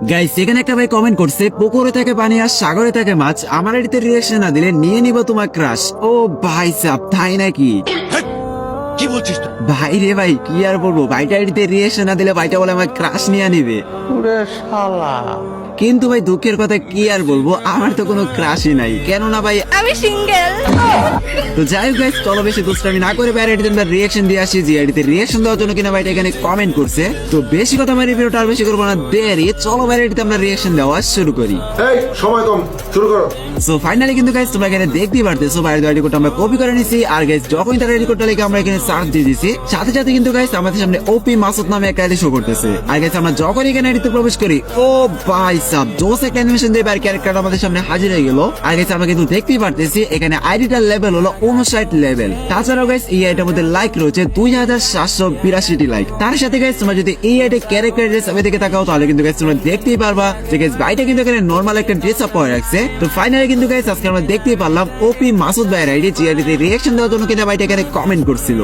Guys এখানে একটা ভাই কমেন্ট করছে, পুকুরে থাকে পানি আর সাগরে থাকে মাছ, আমার এটিতে রিয়াকশন না দিলে নিয়ে নিব তোমার ক্রাশ। ও ভাই সাব, তাই নাকি? কি বলছিস তুই? ভাই রে ভাই, কি আর বলবো, ভাইটা এটিতে রিয়াকশন না দিলে ভাইটা বলে আমার ক্রাশ নিয়ে নিবে। ওরে শালা, কিন্তু ভাই দুঃখের কথা কি আর বলবো, আমার তো কোনো ক্রাশই নাই, কেননা ভাই আমি সিঙ্গেল। তো যাই হোক গাইস, চলো বেশি দুষ্টামি না করে বাইরে এটিতে আমরা রিয়াকশন দিয়ে আসি। যে এটিতে রিয়াকশন দেওয়ার জন্য কিনা ভাইটা এখানে কমেন্ট করছে। তো বেশি কথা মারি, ভিডিওটা আর বেশি করবো না দেরি, চলো বাইরে এটিতে আমরা রিয়াকশন দেওয়া শুরু করি। এই সময় কম, শুরু করো। সো ফাইনালি কিন্তু গাইস তোমরা এখানে দেখতেই পারতেছো বাইরের আইডি কোডটা আমরা কপি করে নিছি। আর গাইস যখনই তার আইডি কোডটা লিখে আমরা এখানে সার্চ দিয়ে দিছি, সাথে সাথে কিন্তু গাইস আমাদের সামনে ওপি মাসুদ নামে একটা আইডি শো করতেছে। আর গাইস আমরা যখন এখানে আইডিতে প্রবেশ করি, ও ভাই সাব, জোস একটা অ্যানিমেশন দিয়ে বাইরে ক্যারেক্টার আমাদের সামনে হাজির হয়ে গেল। আর গাইস আমরা কিন্তু দেখতেই পারতেছি এখানে আইডিটার লেভেল হলো 59 লেভেল। তাছাড়াও গাইস এই আইডির মধ্যে লাইক রয়েছে 2782টি লাইক। তার সাথে গাইস তোমরা যদি এই আইডি ক্যারেক্টার ড্রেস আপে দেখে তাকাও, তাহলে কিন্তু গাইস তোমরা দেখতেই পারবা যে গাইস ভাইটা কিন্তু এখানে নরমাল একটা ড্রেস আপ পরে রাখছে। তো ফাইনালি কিন্তু গাইস আজকে আমরা দেখতেই পারলাম ওপি মাসুদ ভাইয়ের আইডি, যে আইডিতে রিয়াকশন দেওয়ার জন্য কিনা ভাইটা এখানে কমেন্ট করছিল।